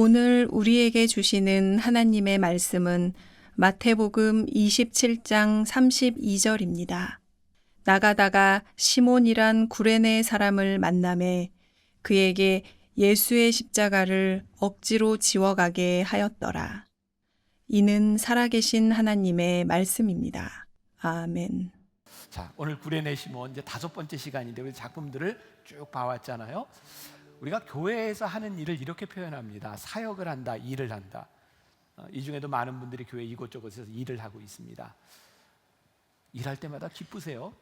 오늘 우리에게 주시는 하나님의 말씀은 마태복음 27장 32절입니다. 나가다가 시몬이란 구레네 사람을 만나매 그에게 예수의 십자가를 억지로 지워가게 하였더라. 이는 살아계신 하나님의 말씀입니다. 아멘. 자, 오늘 구레네 시몬 이제 5번째 시간인데 우리 작품들을 쭉 봐왔잖아요. 우리가 교회에서 하는 일을 이렇게 표현합니다. 사역을 한다, 일을 한다. 이 중에도 많은 분들이 교회 이곳저곳에서 일을 하고 있습니다. 일할 때마다 기쁘세요?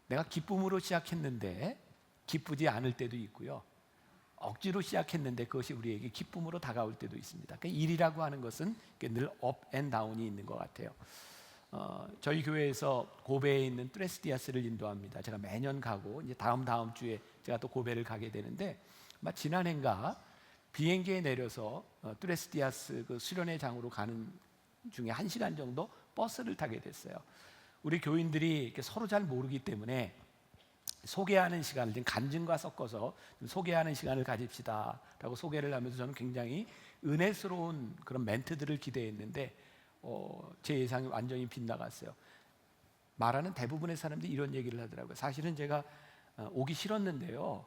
내가 기쁨으로 시작했는데 기쁘지 않을 때도 있고요. 억지로 시작했는데 그것이 우리에게 기쁨으로 다가올 때도 있습니다. 그러니까 일이라고 하는 것은 늘 업 앤 다운이 있는 것 같아요. 저희 교회에서 고베에 있는 뚜레스디아스를 인도합니다. 제가 매년 가고 이제 다음 주에 제가 또 고베를 가게 되는데 지난해인가 비행기에 내려서 뚜레스디아스 그 수련회 장으로 가는 중에 1시간 정도 버스를 타게 됐어요. 우리 교인들이 이렇게 서로 잘 모르기 때문에 소개하는 시간을 좀 간증과 섞어서 소개하는 시간을 가집시다라고 소개를 하면서 저는 굉장히 은혜스러운 그런 멘트들을 기대했는데 제 예상이 완전히 빗나갔어요. 말하는 대부분의 사람들이 이런 얘기를 하더라고요. 사실은 제가 오기 싫었는데요.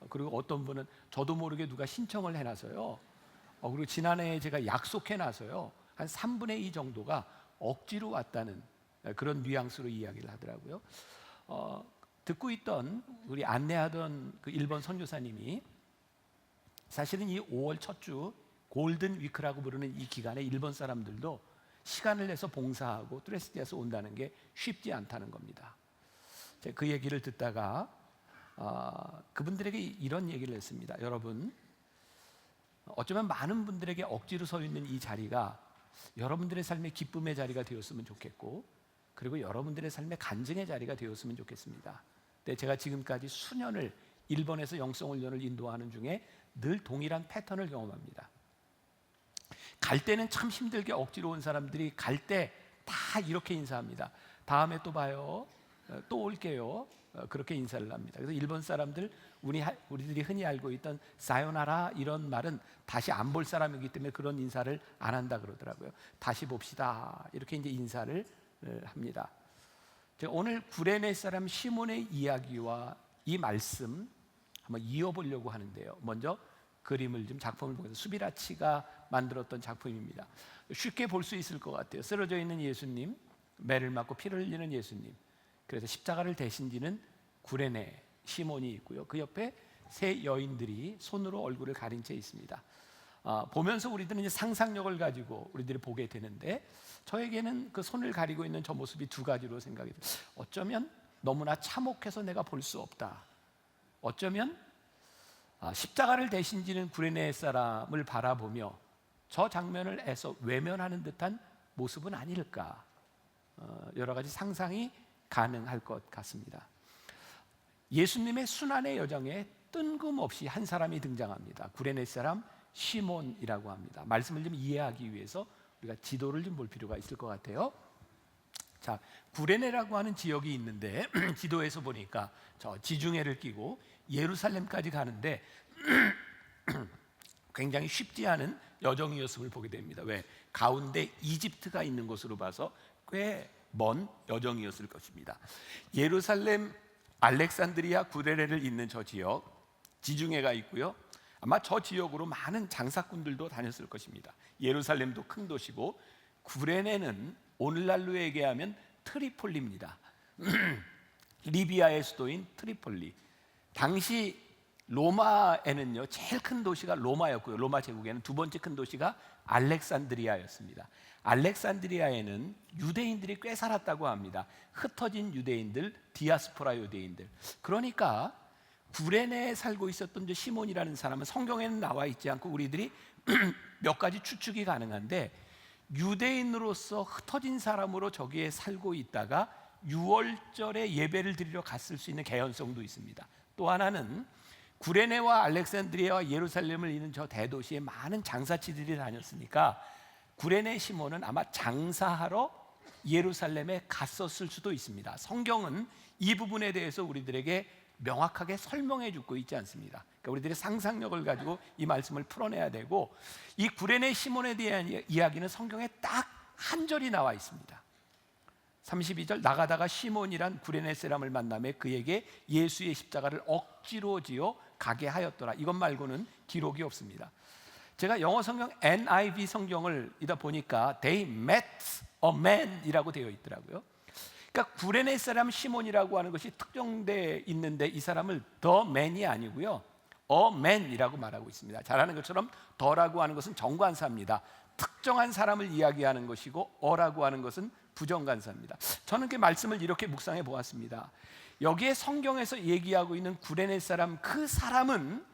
그리고 어떤 분은 저도 모르게 누가 신청을 해놔서요. 그리고 지난해에 제가 약속해놔서요. 한 3분의 2 정도가 억지로 왔다는 그런 뉘앙스로 이야기를 하더라고요. 듣고 있던 우리 안내하던 그 일본 선교사님이 사실은 이 5월 첫 주 골든 위크라고 부르는 이 기간에 일본 사람들도 시간을 내서 봉사하고 뚜레스디아스 온다는 게 쉽지 않다는 겁니다. 제가 그 얘기를 듣다가 그분들에게 이런 얘기를 했습니다. 여러분, 어쩌면 많은 분들에게 억지로 서 있는 이 자리가 여러분들의 삶의 기쁨의 자리가 되었으면 좋겠고, 그리고 여러분들의 삶의 간증의 자리가 되었으면 좋겠습니다. 근데 제가 지금까지 수년을 일본에서 영성훈련을 인도하는 중에 늘 동일한 패턴을 경험합니다. 갈 때는 참 힘들게 억지로 온 사람들이 갈 때 다 이렇게 인사합니다. 다음에 또 봐요. 또 올게요. 그렇게 인사를 합니다. 그래서 일본 사람들 우리들이 흔히 알고 있던 사요나라 이런 말은 다시 안 볼 사람이기 때문에 그런 인사를 안 한다 그러더라고요. 다시 봅시다. 이렇게 이제 인사를 합니다. 제가 오늘 구레네 사람 시몬의 이야기와 이 말씀 한번 이어보려고 하는데요. 먼저 그림을 좀 작품을 보면서 수비라치가 만들었던 작품입니다. 쉽게 볼 수 있을 것 같아요. 쓰러져 있는 예수님, 매를 맞고 피를 흘리는 예수님. 그래서 십자가를 대신 지는 구레네 시몬이 있고요. 그 옆에 세 여인들이 손으로 얼굴을 가린 채 있습니다. 보면서 우리들은 이제 상상력을 가지고 우리들이 보게 되는데 저에게는 그 손을 가리고 있는 저 모습이 두 가지로 생각이 돼요. 어쩌면 너무나 참혹해서 내가 볼 수 없다. 어쩌면 십자가를 대신 지는 구레네 사람을 바라보며 저 장면을 애써 외면하는 듯한 모습은 아닐까. 여러 가지 상상이 가능할 것 같습니다. 예수님의 순환의 여정에 뜬금없이 한 사람이 등장합니다. 구레네 사람 시몬이라고 합니다. 말씀을 좀 이해하기 위해서 우리가 지도를 좀 볼 필요가 있을 것 같아요. 자, 구레네라고 하는 지역이 있는데 지도에서 보니까 저 지중해를 끼고 예루살렘까지 가는데 굉장히 쉽지 않은 여정이었음을 보게 됩니다. 왜? 가운데 이집트가 있는 곳으로 봐서 꽤 먼 여정이었을 것입니다. 예루살렘, 알렉산드리아, 구레네를 잇는 저 지역, 지중해가 있고요. 아마 저 지역으로 많은 장사꾼들도 다녔을 것입니다. 예루살렘도 큰 도시고 구레네는 오늘날로 얘기하면 트리폴리입니다. 리비아의 수도인 트리폴리. 당시 로마에는요 제일 큰 도시가 로마였고요. 로마 제국에는 두 번째 큰 도시가 알렉산드리아였습니다. 알렉산드리아에는 유대인들이 꽤 살았다고 합니다. 흩어진 유대인들, 디아스포라 유대인들. 그러니까 구레네에 살고 있었던 저 시몬이라는 사람은 성경에는 나와 있지 않고 우리들이 몇 가지 추측이 가능한데 유대인으로서 흩어진 사람으로 저기에 살고 있다가 유월절에 예배를 드리러 갔을 수 있는 개연성도 있습니다. 또 하나는 구레네와 알렉산드리아와 예루살렘을 잇는 저 대도시에 많은 장사치들이 다녔으니까 구레네 시몬은 아마 장사하러 예루살렘에 갔었을 수도 있습니다. 성경은 이 부분에 대해서 우리들에게 명확하게 설명해 주고 있지 않습니다. 그러니까 우리들의 상상력을 가지고 이 말씀을 풀어내야 되고, 이 구레네 시몬에 대한 이야기는 성경에 딱 한 절이 나와 있습니다. 32절, 나가다가 시몬이란 구레네 사람을 만나매 그에게 예수의 십자가를 억지로 지어 가게 하였더라. 이것 말고는 기록이 없습니다. 제가 영어 성경 NIV 성경을 이다 보니까 They met a man이라고 되어 있더라고요. 그러니까 구레네 사람 시몬이라고 하는 것이 특정되어 있는데 이 사람을 the man이 아니고요, a man이라고 말하고 있습니다. 잘 아는 것처럼 the라고 하는 것은 정관사입니다. 특정한 사람을 이야기하는 것이고 어라고 하는 것은 부정관사입니다. 저는 그 말씀을 이렇게 묵상해 보았습니다. 여기에 성경에서 얘기하고 있는 구레네 사람, 그 사람은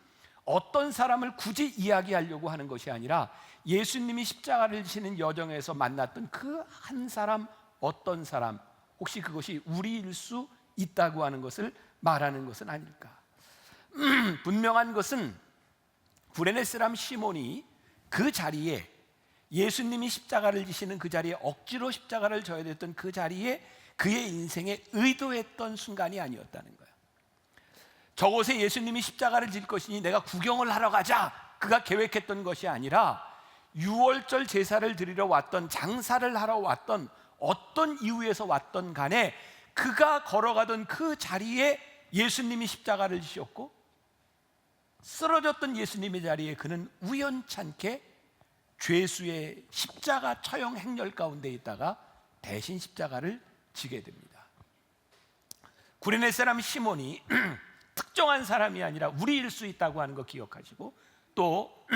어떤 사람을 굳이 이야기하려고 하는 것이 아니라 예수님이 십자가를 지시는 여정에서 만났던 그 한 사람, 어떤 사람, 혹시 그것이 우리일 수 있다고 하는 것을 말하는 것은 아닐까. 분명한 것은 구레네 사람 시몬이 그 자리에, 예수님이 십자가를 지시는 그 자리에, 억지로 십자가를 져야 됐던 그 자리에 그의 인생에 의도했던 순간이 아니었다는 거예요. 저곳에 예수님이 십자가를 질 것이니 내가 구경을 하러 가자, 그가 계획했던 것이 아니라 6월절 제사를 드리러 왔던, 장사를 하러 왔던, 어떤 이유에서 왔던 간에 그가 걸어가던 그 자리에 예수님이 십자가를 지셨고, 쓰러졌던 예수님의 자리에 그는 우연찮게 죄수의 십자가 처형 행렬 가운데 있다가 대신 십자가를 지게 됩니다. 구레네 사람 시몬이 특정한 사람이 아니라 우리일 수 있다고 하는 거 기억하시고, 또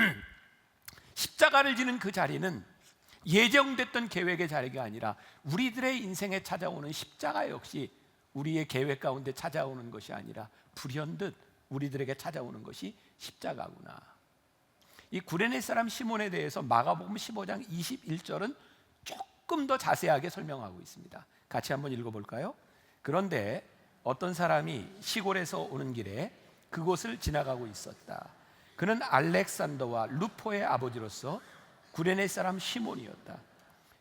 십자가를 지는 그 자리는 예정됐던 계획의 자리가 아니라 우리들의 인생에 찾아오는 십자가 역시 우리의 계획 가운데 찾아오는 것이 아니라 불현듯 우리들에게 찾아오는 것이 십자가구나. 이 구레네 사람 시몬에 대해서 마가복음 15장 21절은 조금 더 자세하게 설명하고 있습니다. 같이 한번 읽어볼까요? 그런데 어떤 사람이 시골에서 오는 길에 그곳을 지나가고 있었다. 그는 알렉산더와 루포의 아버지로서 구레네 사람 시몬이었다.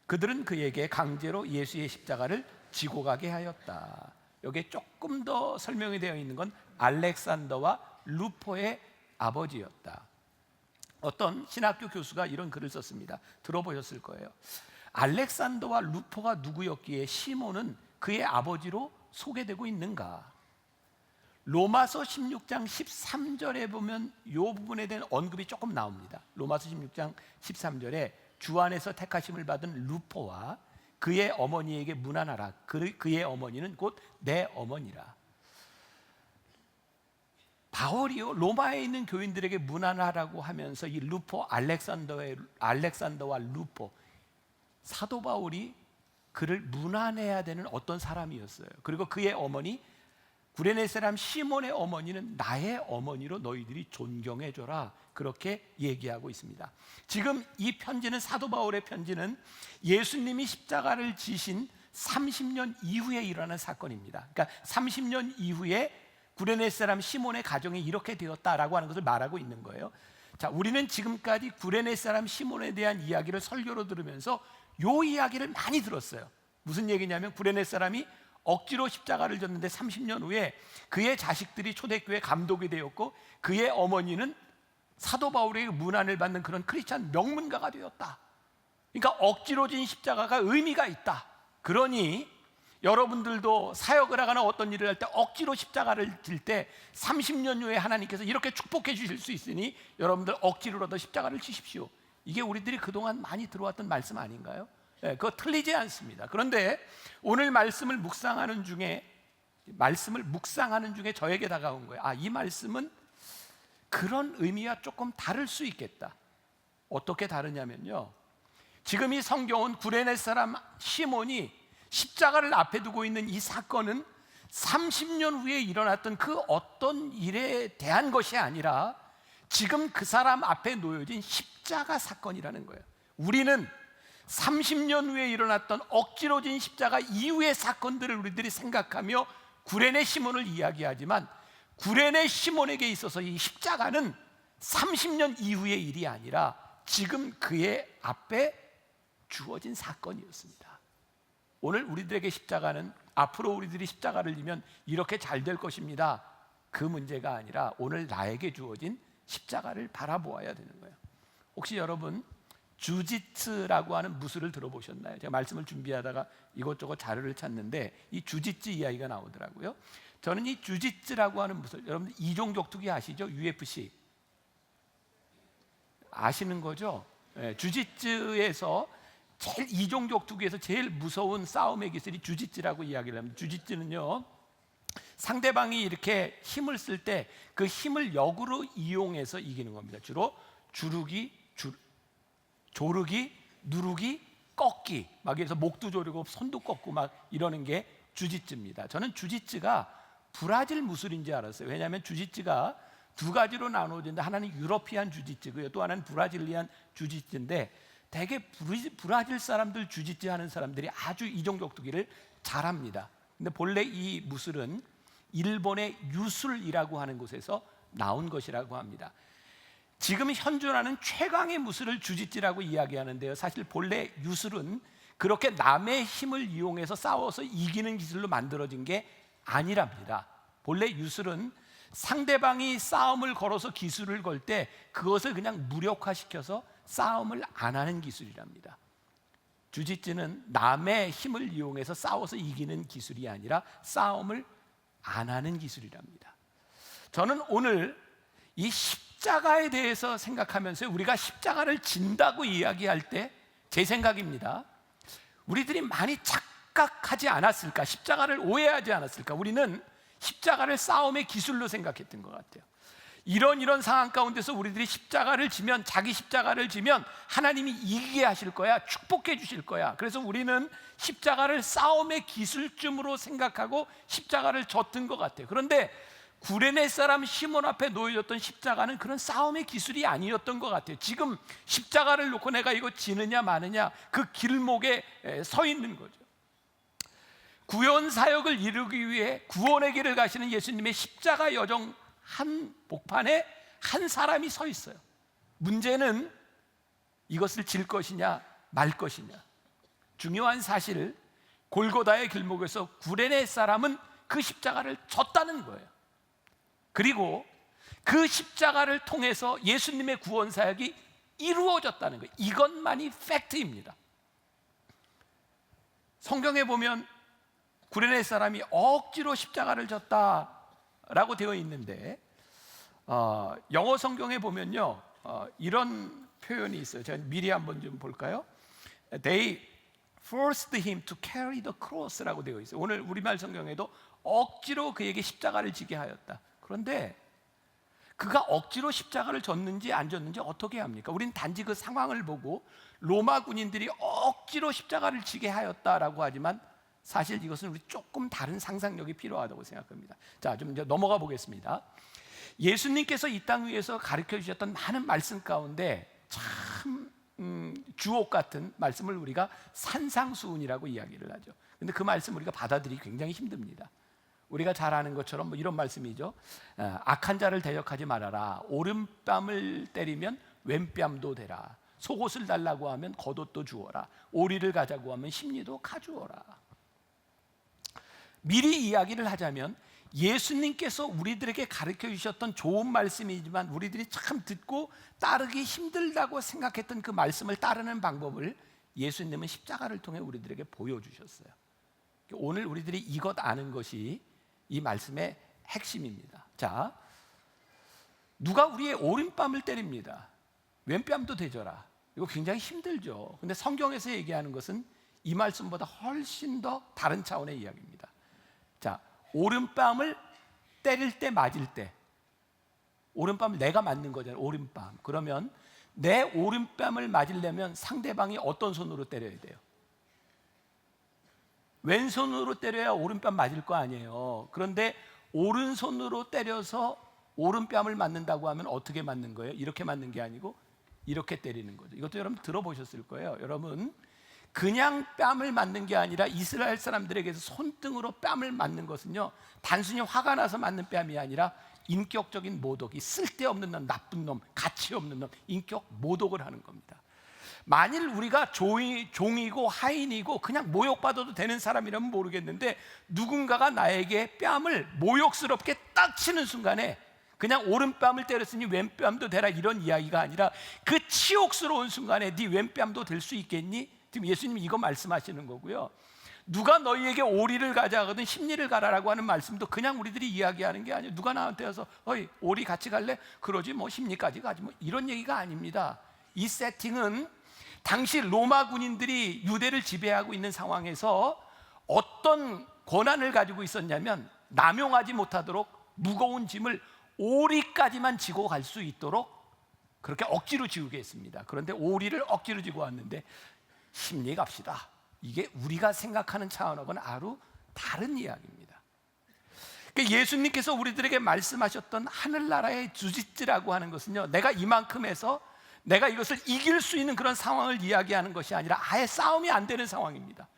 그들은 그에게 강제로 예수의 십자가를 지고 가게 하였다. 여기에 조금 더 설명이 되어 있는 건 알렉산더와 루포의 아버지였다. 어떤 신학교 교수가 이런 글을 썼습니다. 들어보셨을 거예요. 알렉산더와 루포가 누구였기에 시몬은 그의 아버지로 소개되고 있는가? 로마서 16장 13절에 보면 이 부분에 대한 언급이 조금 나옵니다. 로마서 16장 13절에 주 안에서 택하심을 받은 루포와 그의 어머니에게 문안하라. 그의 어머니는 곧 내 어머니라. 바울이요, 로마에 있는 교인들에게 문안하라고 하면서 이 루포, 알렉산더와 루포, 사도 바울이 그를 문안해야 되는 어떤 사람이었어요. 그리고 그의 어머니, 구레네 사람 시몬의 어머니는 나의 어머니로 너희들이 존경해줘라, 그렇게 얘기하고 있습니다. 지금 이 편지는, 사도 바울의 편지는 예수님이 십자가를 지신 30년 이후에 일어난 사건입니다. 그러니까 30년 이후에 구레네 사람 시몬의 가정이 이렇게 되었다라고 하는 것을 말하고 있는 거예요. 자, 우리는 지금까지 구레네 사람 시몬에 대한 이야기를 설교로 들으면서 요 이야기를 많이 들었어요. 무슨 얘기냐면 구레네 사람이 억지로 십자가를 졌는데 30년 후에 그의 자식들이 초대교회 감독이 되었고 그의 어머니는 사도 바울에게 문안을 받는 그런 크리스찬 명문가가 되었다. 그러니까 억지로 진 십자가가 의미가 있다. 그러니 여러분들도 사역을 하거나 어떤 일을 할 때 억지로 십자가를 질 때 30년 후에 하나님께서 이렇게 축복해 주실 수 있으니 여러분들 억지로라도 십자가를 지십시오. 이게 우리들이 그동안 많이 들어왔던 말씀 아닌가요? 네, 그거 틀리지 않습니다. 그런데 오늘 말씀을 묵상하는 중에 저에게 다가온 거예요. 이 말씀은 그런 의미와 조금 다를 수 있겠다. 어떻게 다르냐면요, 지금 이 성경은 구레네 사람 시몬이 십자가를 앞에 두고 있는 이 사건은 30년 후에 일어났던 그 어떤 일에 대한 것이 아니라 지금 그 사람 앞에 놓여진 십자가 사건이라는 거예요. 우리는 30년 후에 일어났던 억지로 진 십자가 이후의 사건들을 우리들이 생각하며 구레네 시몬을 이야기하지만 구레네 시몬에게 있어서 이 십자가는 30년 이후의 일이 아니라 지금 그의 앞에 주어진 사건이었습니다. 오늘 우리들에게 십자가는 앞으로 우리들이 십자가를 지면 이렇게 잘 될 것입니다, 그 문제가 아니라 오늘 나에게 주어진 십자가를 바라보아야 되는 거예요. 혹시 여러분 주지츠라고 하는 무술을 들어보셨나요? 제가 말씀을 준비하다가 이것저것 자료를 찾는데 이 주지츠 이야기가 나오더라고요. 저는 이 주지츠라고 하는 무술, 여러분들 이종 격투기 아시죠? UFC 아시는 거죠? 네, 주지츠에서 제일 이종 격투기에서 제일 무서운 싸움의 기술이 주지츠라고 이야기를 합니다. 주지츠는요, 상대방이 이렇게 힘을 쓸 때 그 힘을 역으로 이용해서 이기는 겁니다. 주로 조르기, 누르기, 꺾기, 막 이래서 목도 조르고 손도 꺾고 막 이러는 게 주지츠입니다. 저는 주지츠가 브라질 무술인지 알았어요. 왜냐하면 주지츠가 두 가지로 나누어지는데 하나는 유러피안 주지츠고요, 또 하나는 브라질리안 주지츠인데 대개 브라질 사람들 주지츠 하는 사람들이 아주 이종 격투기를 잘합니다. 근데 본래 이 무술은 일본의 유술이라고 하는 곳에서 나온 것이라고 합니다. 지금 현존하는 최강의 무술을 주지츠라고 이야기하는데요, 사실 본래 유술은 그렇게 남의 힘을 이용해서 싸워서 이기는 기술로 만들어진 게 아니랍니다. 본래 유술은 상대방이 싸움을 걸어서 기술을 걸 때 그것을 그냥 무력화시켜서 싸움을 안 하는 기술이랍니다. 주지츠는 남의 힘을 이용해서 싸워서 이기는 기술이 아니라 싸움을 안 하는 기술이랍니다. 저는 오늘 이 십자가에 대해서 생각하면서 우리가 십자가를 진다고 이야기할 때 제 생각입니다, 우리들이 많이 착각하지 않았을까, 십자가를 오해하지 않았을까. 우리는 십자가를 싸움의 기술로 생각했던 것 같아요. 이런 상황 가운데서 우리들이 십자가를 지면, 자기 십자가를 지면 하나님이 이기게 하실 거야, 축복해 주실 거야. 그래서 우리는 십자가를 싸움의 기술쯤으로 생각하고 십자가를 졌던 것 같아요. 그런데 구레네 사람 시몬 앞에 놓여졌던 십자가는 그런 싸움의 기술이 아니었던 것 같아요. 지금 십자가를 놓고 내가 이거 지느냐 마느냐 그 길목에 서 있는 거죠. 구원 사역을 이루기 위해 구원의 길을 가시는 예수님의 십자가 여정 한 복판에 한 사람이 서 있어요. 문제는 이것을 질 것이냐 말 것이냐. 중요한 사실, 골고다의 길목에서 구레네 사람은 그 십자가를 졌다는 거예요. 그리고 그 십자가를 통해서 예수님의 구원 사역이 이루어졌다는 거예요. 이것만이 팩트입니다. 성경에 보면 구레네 사람이 억지로 십자가를 졌다라고 되어 있는데 영어 성경에 보면요, 이런 표현이 있어요. 제가 미리 한번 좀 볼까요? They forced him to carry the cross라고 되어 있어요. 오늘 우리말 성경에도 억지로 그에게 십자가를 지게 하였다. 그런데 그가 억지로 십자가를 졌는지 안 졌는지 어떻게 합니까? 우리는 단지 그 상황을 보고 로마 군인들이 억지로 십자가를 지게 하였다라고 하지만 사실 이것은 우리 조금 다른 상상력이 필요하다고 생각합니다. 자, 좀 이제 넘어가 보겠습니다. 예수님께서 이 땅 위에서 가르쳐 주셨던 많은 말씀 가운데 참 주옥 같은 말씀을 우리가 산상수훈이라고 이야기를 하죠. 근데 그 말씀 우리가 받아들이기 굉장히 힘듭니다. 우리가 잘 아는 것처럼 뭐 이런 말씀이죠. 악한 자를 대적하지 말아라. 오른뺨을 때리면 왼뺨도 대라. 속옷을 달라고 하면 겉옷도 주어라. 오리를 가자고 하면 심리도 가주어라. 미리 이야기를 하자면 예수님께서 우리들에게 가르쳐 주셨던 좋은 말씀이지만 우리들이 참 듣고 따르기 힘들다고 생각했던 그 말씀을 따르는 방법을 예수님은 십자가를 통해 우리들에게 보여주셨어요. 오늘 우리들이 이것 아는 것이 이 말씀의 핵심입니다. 자, 누가 우리의 오른뺨을 때립니다. 왼뺨도 대줘라. 이거 굉장히 힘들죠. 근데 성경에서 얘기하는 것은 이 말씀보다 훨씬 더 다른 차원의 이야기입니다. 자, 오른뺨을 때릴 때 맞을 때, 오른뺨을 내가 맞는 거잖아요. 오른뺨. 그러면 내 오른뺨을 맞으려면 상대방이 어떤 손으로 때려야 돼요? 왼손으로 때려야 오른뺨 맞을 거 아니에요. 그런데 오른손으로 때려서 오른뺨을 맞는다고 하면 어떻게 맞는 거예요? 이렇게 맞는 게 아니고 이렇게 때리는 거죠. 이것도 여러분 들어보셨을 거예요. 여러분, 그냥 뺨을 맞는 게 아니라 이스라엘 사람들에게서 손등으로 뺨을 맞는 것은요, 단순히 화가 나서 맞는 뺨이 아니라 인격적인 모독, 이 쓸데없는 놈, 나쁜 놈, 가치 없는 놈, 인격 모독을 하는 겁니다. 만일 우리가 종이고 하인이고 그냥 모욕받아도 되는 사람이라면 모르겠는데, 누군가가 나에게 뺨을 모욕스럽게 딱 치는 순간에 그냥 오른뺨을 때렸으니 왼뺨도 되라 이런 이야기가 아니라, 그 치욕스러운 순간에 네 왼뺨도 될 수 있겠니? 지금 예수님이 이거 말씀하시는 거고요. 누가 너희에게 오리를 가져가거든 십리를 가라라고 하는 말씀도 그냥 우리들이 이야기하는 게 아니에요. 누가 나한테 와서 어이 오리 같이 갈래? 그러지 뭐 십리까지 가지 뭐 이런 얘기가 아닙니다. 이 세팅은 당시 로마 군인들이 유대를 지배하고 있는 상황에서 어떤 권한을 가지고 있었냐면, 남용하지 못하도록 무거운 짐을 오리까지만 지고 갈 수 있도록 그렇게 억지로 지우게 했습니다. 그런데 오리를 억지로 지고 왔는데 십리 갑시다, 이게 우리가 생각하는 차원하고는 아주 다른 이야기입니다. 그러니까 예수님께서 우리들에게 말씀하셨던 하늘나라의 주짓지라고 하는 것은요, 내가 이만큼 해서 내가 이것을 이길 수 있는 그런 상황을 이야기하는 것이 아니라 아예 싸움이 안 되는 상황입니다.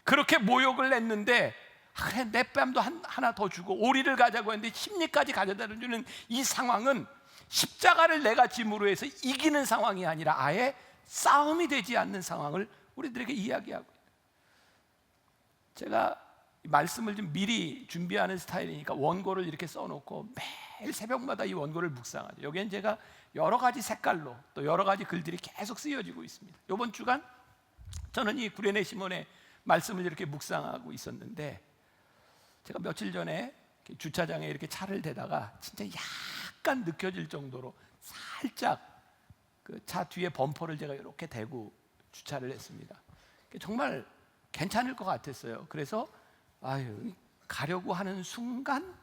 그렇게 모욕을 냈는데 그래 내 뺨도 하나 더 주고 오리를 가자고 했는데 십리까지 가져다 주는 이 상황은 십자가를 내가 짐으로 해서 이기는 상황이 아니라 아예 싸움이 되지 않는 상황을 우리들에게 이야기하고 있어요. 제가 말씀을 좀 미리 준비하는 스타일이니까 원고를 이렇게 써놓고 매일 새벽마다 이 원고를 묵상하죠. 여기엔 제가 여러 가지 색깔로 또 여러 가지 글들이 계속 쓰여지고 있습니다. 이번 주간 저는 이 구레네 시몬의 말씀을 이렇게 묵상하고 있었는데, 제가 며칠 전에 주차장에 이렇게 차를 대다가 진짜 약간 느껴질 정도로 살짝 그 차 뒤에 범퍼를 제가 이렇게 대고 주차를 했습니다. 정말 괜찮을 것 같았어요. 그래서 가려고 하는 순간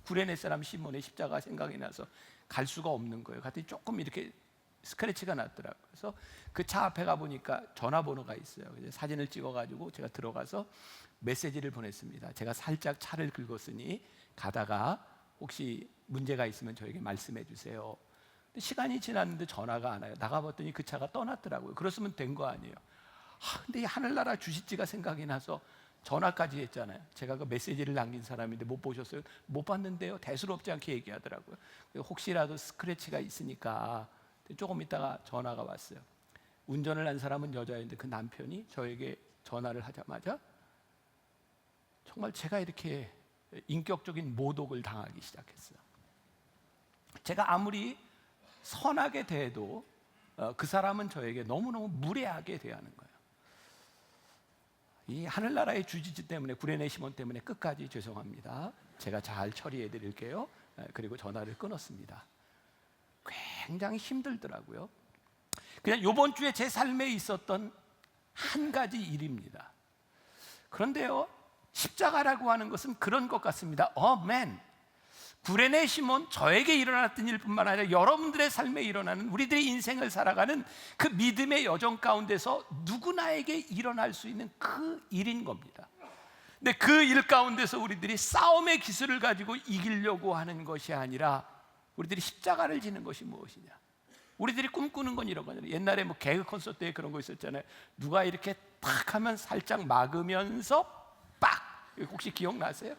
구레네 사람 시몬의 십자가 생각이 나서 갈 수가 없는 거예요. 갔더니 조금 이렇게 스크래치가 났더라고요. 그래서 그 차 앞에 가보니까 전화번호가 있어요. 그래서 사진을 찍어가지고 제가 들어가서 메시지를 보냈습니다. 제가 살짝 차를 긁었으니 가다가 혹시 문제가 있으면 저에게 말씀해 주세요. 근데 시간이 지났는데 전화가 안 와요. 나가봤더니 그 차가 떠났더라고요. 그랬으면 된 거 아니에요. 근데 이 하늘나라 주짓지가 생각이 나서 전화까지 했잖아요. 제가 그 메시지를 남긴 사람인데 못 보셨어요? 못 봤는데요. 대수롭지 않게 얘기하더라고요. 혹시라도 스크래치가 있으니까. 조금 있다가 전화가 왔어요. 운전을 한 사람은 여자인데 그 남편이 저에게 전화를 하자마자 정말 제가 이렇게 인격적인 모독을 당하기 시작했어요. 제가 아무리 선하게 대해도 그 사람은 저에게 너무너무 무례하게 대하는 거예요. 이 하늘나라의 주짓지 때문에, 구레네 시몬 때문에 끝까지 죄송합니다, 제가 잘 처리해 드릴게요. 그리고 전화를 끊었습니다. 굉장히 힘들더라고요. 그냥 이번 주에 제 삶에 있었던 한 가지 일입니다. 그런데요, 십자가라고 하는 것은 그런 것 같습니다. 맨 구레네 시몬, 저에게 일어났던 일뿐만 아니라 여러분들의 삶에 일어나는, 우리들의 인생을 살아가는 그 믿음의 여정 가운데서 누구나에게 일어날 수 있는 그 일인 겁니다. 근데 그 일 가운데서 우리들이 싸움의 기술을 가지고 이기려고 하는 것이 아니라 우리들이 십자가를 지는 것이 무엇이냐. 우리들이 꿈꾸는 건 이런 거잖아요. 옛날에 뭐 개그 콘서트에 그런 거 있었잖아요. 누가 이렇게 탁 하면 살짝 막으면서 빡! 혹시 기억나세요?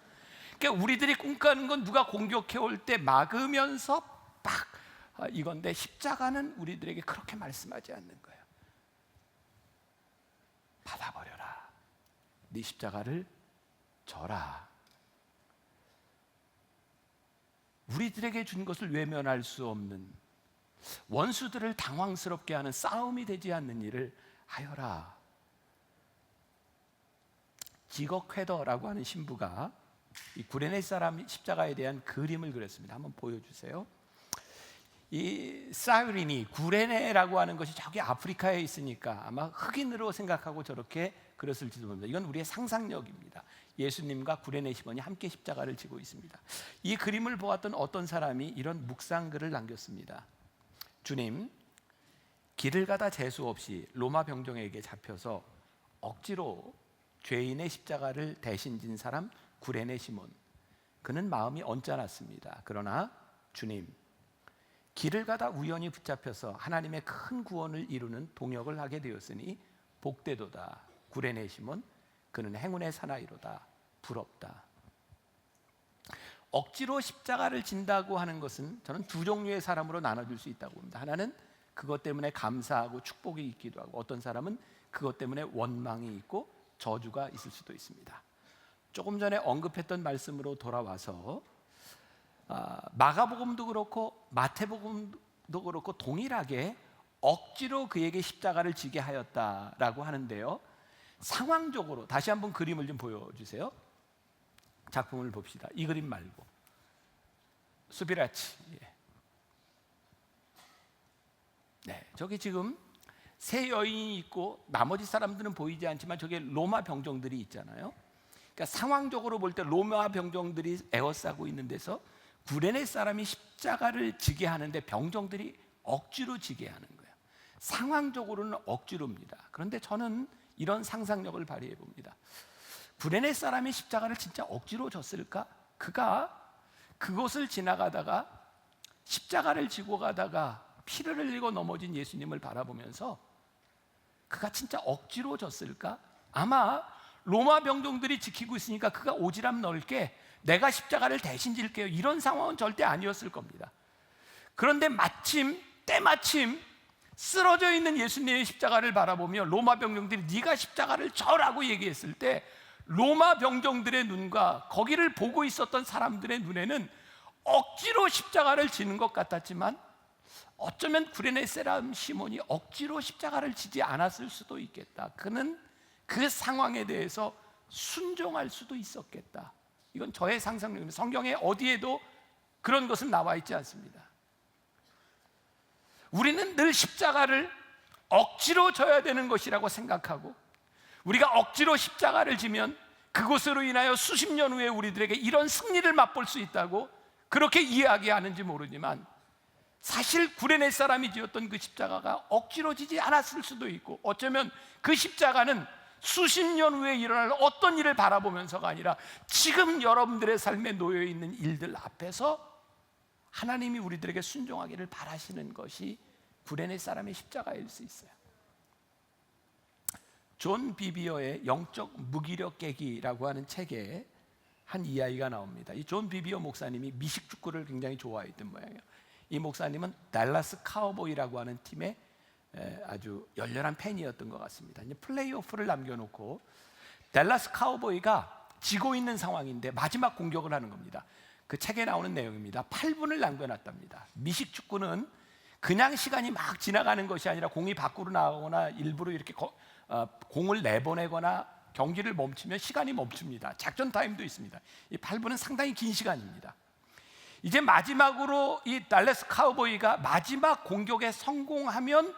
그러니까 우리들이 꿈꾸는 건 누가 공격해 올 때 막으면서 빡! 이건데, 십자가는 우리들에게 그렇게 말씀하지 않는 거예요. 받아버려라. 네 십자가를 져라. 우리들에게 준 것을 외면할 수 없는, 원수들을 당황스럽게 하는, 싸움이 되지 않는 일을 하여라. 지거 쾌더라고 하는 신부가 이 구레네 사람 십자가에 대한 그림을 그렸습니다. 한번 보여주세요. 이 사유리니, 구레네라고 하는 것이 저기 아프리카에 있으니까 아마 흑인으로 생각하고 저렇게 그렸을지도 모릅니다. 이건 우리의 상상력입니다. 예수님과 구레네 시몬이 함께 십자가를 지고 있습니다. 이 그림을 보았던 어떤 사람이 이런 묵상글을 남겼습니다. 주님, 길을 가다 재수 없이 로마 병정에게 잡혀서 억지로 죄인의 십자가를 대신 진 사람 구레네 시몬, 그는 마음이 언짢았습니다. 그러나 주님, 길을 가다 우연히 붙잡혀서 하나님의 큰 구원을 이루는 동역을 하게 되었으니 복되도다. 구레네 시몬, 그는 행운의 사나이로다. 부럽다. 억지로 십자가를 진다고 하는 것은 저는 두 종류의 사람으로 나눠줄 수 있다고 봅니다. 하나는 그것 때문에 감사하고 축복이 있기도 하고, 어떤 사람은 그것 때문에 원망이 있고 저주가 있을 수도 있습니다. 조금 전에 언급했던 말씀으로 돌아와서 마가복음도 그렇고 마태복음도 그렇고 동일하게 억지로 그에게 십자가를 지게 하였다라고 하는데요, 상황적으로 다시 한번 그림을 좀 보여주세요. 작품을 봅시다. 이 그림 말고 수비라치. 네, 저기 지금 세 여인이 있고 나머지 사람들은 보이지 않지만 저게 로마 병정들이 있잖아요. 그러니까 상황적으로 볼 때 로마 병정들이 에워싸고 있는 데서 구레네 사람이 십자가를 지게 하는데 병정들이 억지로 지게 하는 거예요. 상황적으로는 억지로입니다. 그런데 저는 이런 상상력을 발휘해 봅니다. 구레네 사람이 십자가를 진짜 억지로 졌을까? 그가 그곳을 지나가다가 십자가를 지고 가다가 피를 흘리고 넘어진 예수님을 바라보면서 그가 진짜 억지로 졌을까? 아마 로마 병정들이 지키고 있으니까 그가 오지랖 넓게 내가 십자가를 대신 질게요, 이런 상황은 절대 아니었을 겁니다. 그런데 때마침 쓰러져 있는 예수님의 십자가를 바라보며 로마 병정들이 네가 십자가를 져라고 얘기했을 때 로마 병정들의 눈과 거기를 보고 있었던 사람들의 눈에는 억지로 십자가를 지는 것 같았지만, 어쩌면 구레네 사람 시몬이 억지로 십자가를 지지 않았을 수도 있겠다. 그는 그 상황에 대해서 순종할 수도 있었겠다. 이건 저의 상상력입니다. 성경에 어디에도 그런 것은 나와 있지 않습니다. 우리는 늘 십자가를 억지로 져야 되는 것이라고 생각하고, 우리가 억지로 십자가를 지면 그것으로 인하여 수십 년 후에 우리들에게 이런 승리를 맛볼 수 있다고 그렇게 이야기하는지 모르지만, 사실 구레네 사람이 지었던 그 십자가가 억지로 지지 않았을 수도 있고, 어쩌면 그 십자가는 수십 년 후에 일어날 어떤 일을 바라보면서가 아니라 지금 여러분들의 삶에 놓여 있는 일들 앞에서 하나님이 우리들에게 순종하기를 바라시는 것이 구레네 사람의 십자가일 수 있어요. 존 비비어의 영적 무기력 깨기라고 하는 책에 한 이야기가 나옵니다. 이 존 비비어 목사님이 미식축구를 굉장히 좋아했던 모양이에요. 이 목사님은 달라스 카우보이라고 하는 팀의 아주 열렬한 팬이었던 것 같습니다. 이제 플레이오프를 남겨놓고 달라스 카우보이가 지고 있는 상황인데 마지막 공격을 하는 겁니다. 그 책에 나오는 내용입니다. 8분을 남겨놨답니다. 미식축구는 그냥 시간이 막 지나가는 것이 아니라 공이 밖으로 나가거나 일부러 이렇게 공을 내보내거나 경기를 멈추면 시간이 멈춥니다. 작전 타임도 있습니다. 이 8분은 상당히 긴 시간입니다. 이제 마지막으로 이 달래스 카우보이가 마지막 공격에 성공하면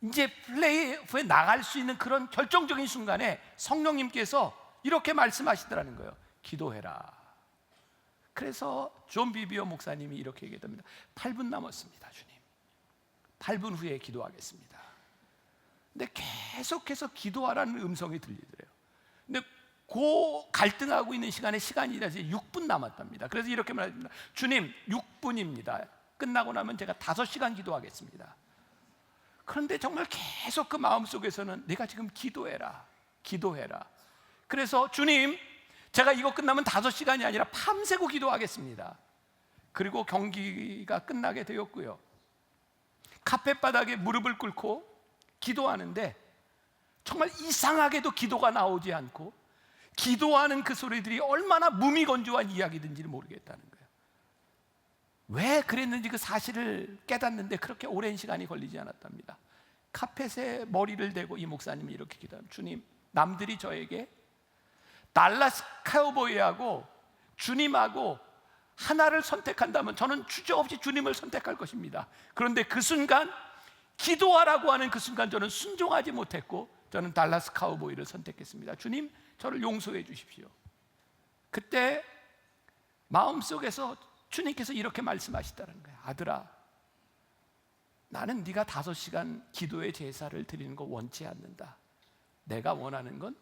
이제 플레이오프에 나갈 수 있는 그런 결정적인 순간에 성령님께서 이렇게 말씀하시더라는 거예요. 기도해라. 그래서 존 비비어 목사님이 이렇게 얘기했답니다. 8분 남았습니다, 주님. 8분 후에 기도하겠습니다. 근데 계속해서 기도하라는 음성이 들리더래요. 근데 그 갈등하고 있는 시간에 시간이 이제 6분 남았답니다. 그래서 이렇게 말합니다. 주님, 6분입니다. 끝나고 나면 제가 5시간 기도하겠습니다. 그런데 정말 계속 그 마음속에서는 내가 지금 기도해라, 기도해라. 그래서 주님, 제가 이거 끝나면 5시간이 아니라 밤새고 기도하겠습니다. 그리고 경기가 끝나게 되었고요. 카펫바닥에 무릎을 꿇고 기도하는데 정말 이상하게도 기도가 나오지 않고, 기도하는 그 소리들이 얼마나 무미건조한 이야기든지를 모르겠다는 거예요. 왜 그랬는지 그 사실을 깨닫는데 그렇게 오랜 시간이 걸리지 않았답니다. 카펫에 머리를 대고 이 목사님이 이렇게 기도합니다. 주님, 남들이 저에게 달라스 카우보이하고 주님하고 하나를 선택한다면 저는 주저없이 주님을 선택할 것입니다. 그런데 그 순간, 기도하라고 하는 그 순간 저는 순종하지 못했고 저는 달라스 카우보이를 선택했습니다. 주님, 저를 용서해 주십시오. 그때 마음속에서 주님께서 이렇게 말씀하시다는 거예요. 아들아, 나는 네가 5시간 기도의 제사를 드리는 거 원치 않는다. 내가 원하는 건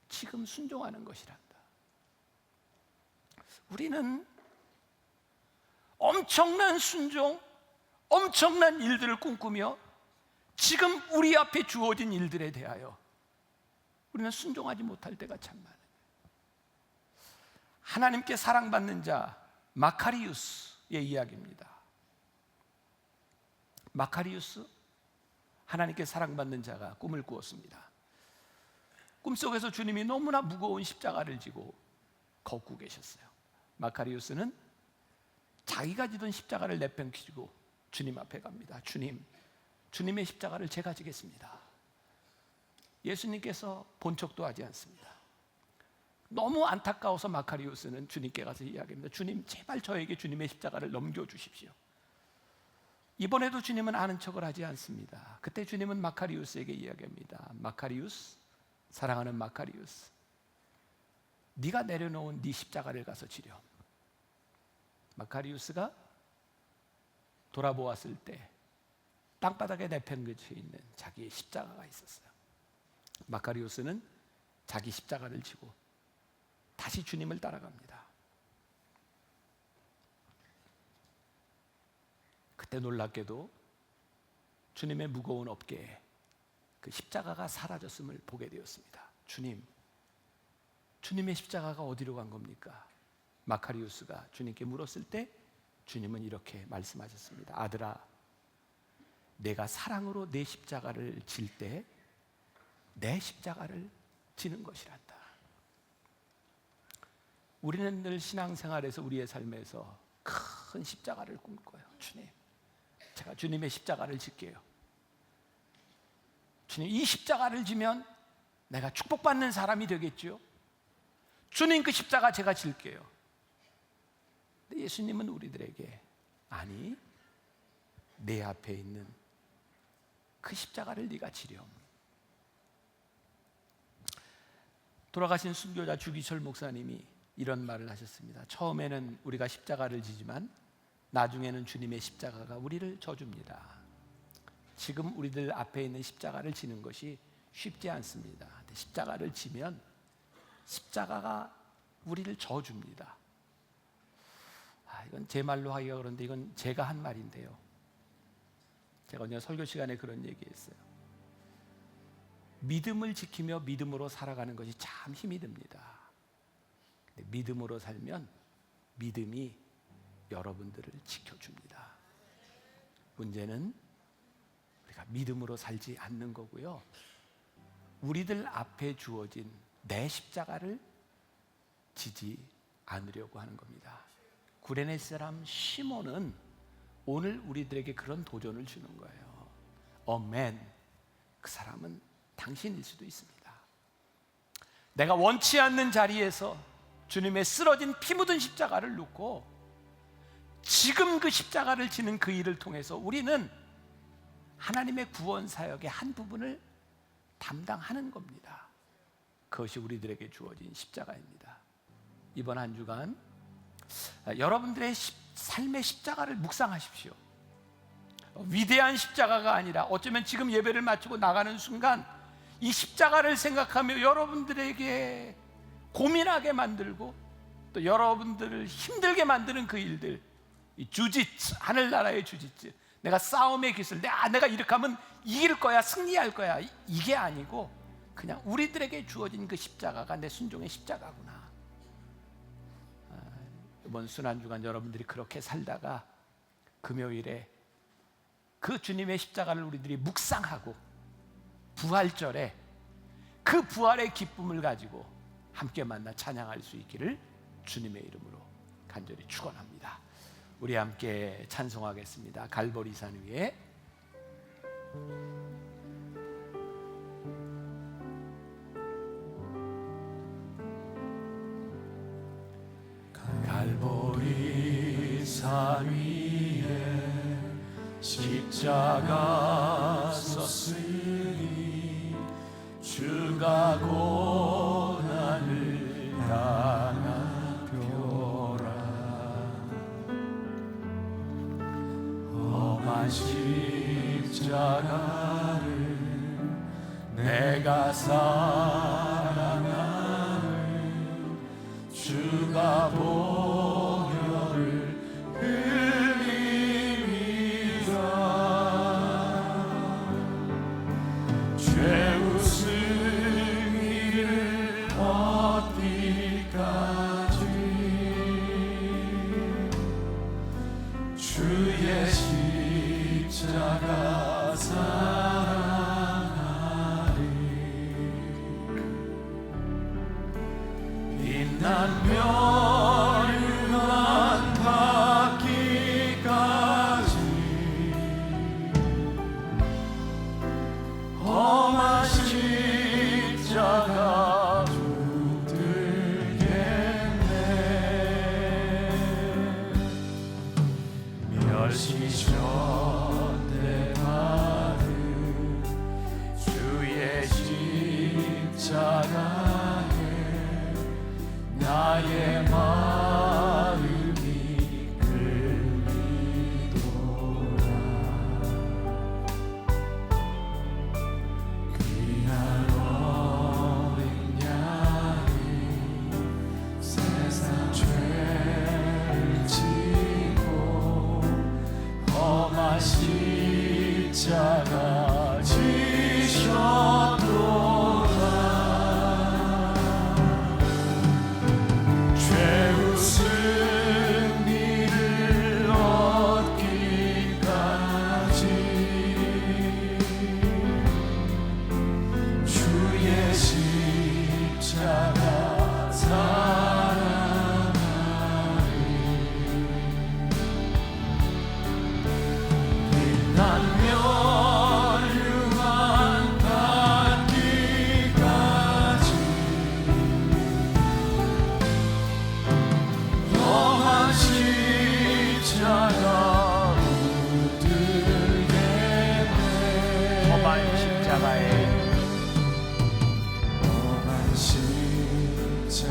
지금 순종하는 것이란다. 우리는 엄청난 순종, 엄청난 일들을 꿈꾸며 지금 우리 앞에 주어진 일들에 대하여 우리는 순종하지 못할 때가 참 많아요. 하나님께 사랑받는 자 마카리우스의 이야기입니다. 마카리우스, 하나님께 사랑받는 자가 꿈을 꾸었습니다. 꿈속에서 주님이 너무나 무거운 십자가를 지고 걷고 계셨어요. 마카리우스는 자기가 지던 십자가를 내팽개치고 주님 앞에 갑니다. 주님, 주님의 십자가를 제가 지겠습니다. 예수님께서 본 척도 하지 않습니다. 너무 안타까워서 마카리우스는 주님께 가서 이야기합니다. 주님, 제발 저에게 주님의 십자가를 넘겨주십시오. 이번에도 주님은 아는 척을 하지 않습니다. 그때 주님은 마카리우스에게 이야기합니다. 마카리우스, 사랑하는 마카리우스, 네가 내려놓은 네 십자가를 가서 지렴. 마카리우스가 돌아보았을 때 땅바닥에 내팽개쳐 있는 자기의 십자가가 있었어요. 마카리우스는 자기 십자가를 지고 다시 주님을 따라갑니다. 그때 놀랍게도 주님의 무거운 어깨에 그 십자가가 사라졌음을 보게 되었습니다. 주님, 주님의 십자가가 어디로 간 겁니까? 마카리우스가 주님께 물었을 때 주님은 이렇게 말씀하셨습니다. 아들아, 내가 사랑으로 내 십자가를 질 때 내 십자가를 지는 것이란다. 우리는 늘 신앙생활에서 우리의 삶에서 큰 십자가를 꿈꿔요. 주님, 제가 주님의 십자가를 질게요. 주님, 이 십자가를 지면 내가 축복받는 사람이 되겠죠. 주님, 그 십자가 제가 질게요. 근데 예수님은 우리들에게 아니, 내 앞에 있는 그 십자가를 네가 지렴. 돌아가신 순교자 주기철 목사님이 이런 말을 하셨습니다. 처음에는 우리가 십자가를 지지만 나중에는 주님의 십자가가 우리를 져줍니다. 지금 우리들 앞에 있는 십자가를 지는 것이 쉽지 않습니다. 근데 십자가를 지면 십자가가 우리를 져줍니다. 이건 제 말로 하기가 그런데 이건 제가 한 말인데요. 제가 오늘 설교 시간에 그런 얘기했어요. 믿음을 지키며 믿음으로 살아가는 것이 참 힘이 듭니다. 근데 믿음으로 살면 믿음이 여러분들을 지켜줍니다. 문제는 우리가 믿음으로 살지 않는 거고요. 우리들 앞에 주어진 내 십자가를 지지 않으려고 하는 겁니다. 구레네 사람 시몬은 오늘 우리들에게 그런 도전을 주는 거예요. 어멘, 그 사람은 당신일 수도 있습니다. 내가 원치 않는 자리에서 주님의 쓰러진 피 묻은 십자가를 놓고 지금 그 십자가를 지는 그 일을 통해서 우리는 하나님의 구원 사역의 한 부분을 담당하는 겁니다. 그것이 우리들에게 주어진 십자가입니다. 이번 한 주간 여러분들의 삶의 십자가를 묵상하십시오. 위대한 십자가가 아니라 어쩌면 지금 예배를 마치고 나가는 순간 이 십자가를 생각하며 여러분들에게 고민하게 만들고 또 여러분들을 힘들게 만드는 그 일들, 이 주짓수, 하늘나라의 주짓수, 내가 싸움의 기술, 내가 이렇게 하면 이길 거야, 승리할 거야, 이게 아니고 그냥 우리들에게 주어진 그 십자가가 내 순종의 십자가구나. 이번 순환주간 여러분들이 그렇게 살다가 금요일에 그 주님의 십자가를 우리들이 묵상하고 부활절에 그 부활의 기쁨을 가지고 함께 만나 찬양할 수 있기를 주님의 이름으로 간절히 축원합니다. 우리 함께 찬송하겠습니다. 갈보리산 위에 갈보리산 위에 십자가 섰으니 주가 고난을 당한 표라. 험한 십자가를 내가 사랑하는 주가 보혈을 흘림이라. 죄 웃은 이를 어디까지 주의 십자가 십자가 사랑하리. 빛난 멸류관 받기까지 험한 십자가 붙들겠네. 멸시전대 받은 주의 십자가에 나의 마음이 끌리도다. 귀한 어린 양이 세상 죄를 지고 험한 십자가 지셨도다. 죄의 승리를 얻기까지 주의 십자가 사랑하리. 빛난 멸류관 받기까지 험한 십자가 붙들겠네. 험한 십자가에 험한 십자가에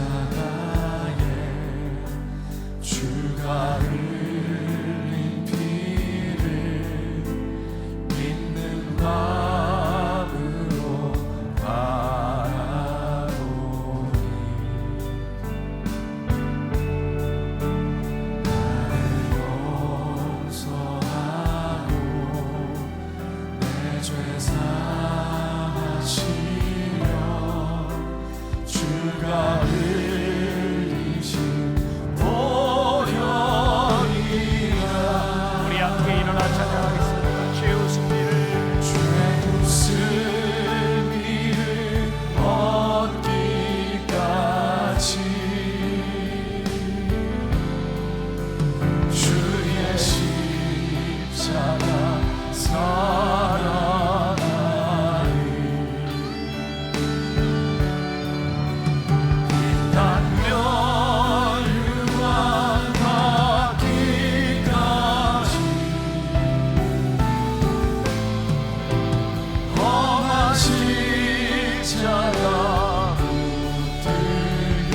주가 흘린 피를 믿는 마음으로 바라보니 나를 용서하고 내 죄 사하시며 주가 흘리신 보혈이라. 우리 함께 일어나 찬양하겠습니다. 죄의 승리를 죄의 승리를 얻기까지 주의 십자가 사랑하리. 빛난 멸류관 받기까지 험한 십자가 붙들게.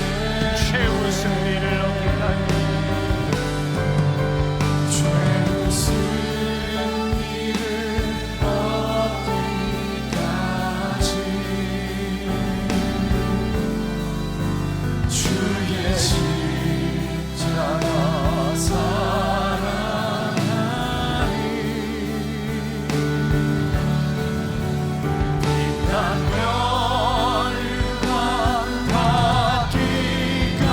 최후 승리를 얻기까지 죄의 승리를 얻기까지 주의 십자가 사랑하리. 빛난 멸류관 받기까지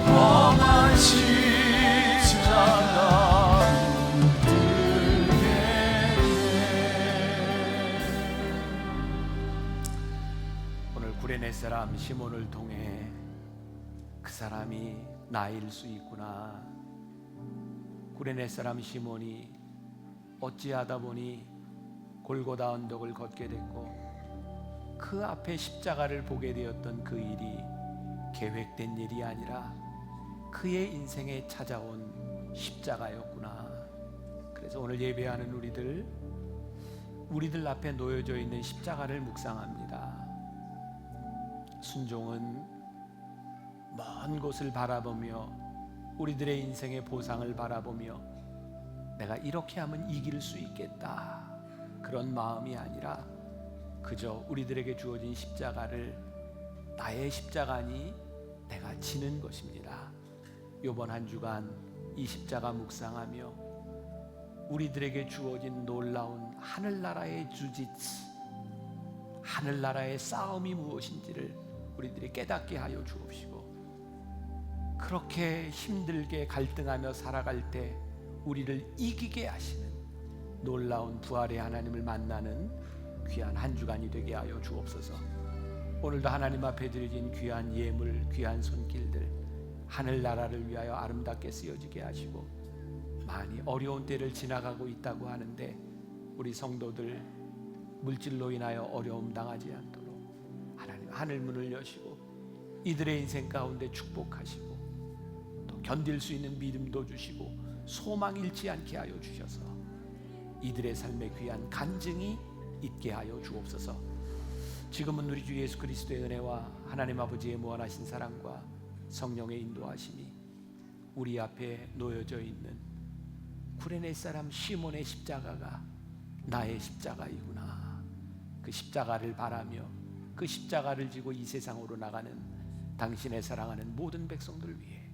험한 십자가 붙들겠네. 오늘 구레네 사람 시몬을 통해 그 사람이 나일 수 있구나. 구레네 사람 시몬이 어찌하다 보니 골고다 언덕을 걷게 됐고 그 앞에 십자가를 보게 되었던 그 일이 계획된 일이 아니라 그의 인생에 찾아온 십자가였구나. 그래서 오늘 예배하는 우리들 앞에 놓여져 있는 십자가를 묵상합니다. 순종은 먼 곳을 바라보며 우리들의 인생의 보상을 바라보며 내가 이렇게 하면 이길 수 있겠다, 그런 마음이 아니라 그저 우리들에게 주어진 십자가를 나의 십자가니 내가 지는 것입니다. 이번 한 주간 이 십자가 묵상하며 우리들에게 주어진 놀라운 하늘나라의 주짓수, 하늘나라의 싸움이 무엇인지를 우리들이 깨닫게 하여 주옵시고 그렇게 힘들게 갈등하며 살아갈 때 우리를 이기게 하시는 놀라운 부활의 하나님을 만나는 귀한 한 주간이 되게 하여 주옵소서. 오늘도 하나님 앞에 드려진 귀한 예물, 귀한 손길들 하늘나라를 위하여 아름답게 쓰여지게 하시고, 많이 어려운 때를 지나가고 있다고 하는데 우리 성도들 물질로 인하여 어려움 당하지 않도록 하나님 하늘 문을 여시고 이들의 인생 가운데 축복하시고, 또 견딜 수 있는 믿음도 주시고 소망 잃지 않게 하여 주셔서 이들의 삶에 귀한 간증이 있게 하여 주옵소서. 지금은 우리 주 예수 그리스도의 은혜와 하나님 아버지의 무한하신 사랑과 성령의 인도하심이 우리 앞에 놓여져 있는 구레네 사람 시몬의 십자가가 나의 십자가이구나, 그 십자가를 바라며 그 십자가를 지고 이 세상으로 나가는 당신의 사랑하는 모든 백성들 위해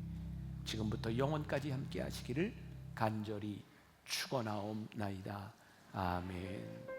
지금부터 영원까지 함께 하시기를 간절히 축원하옵나이다. 아멘.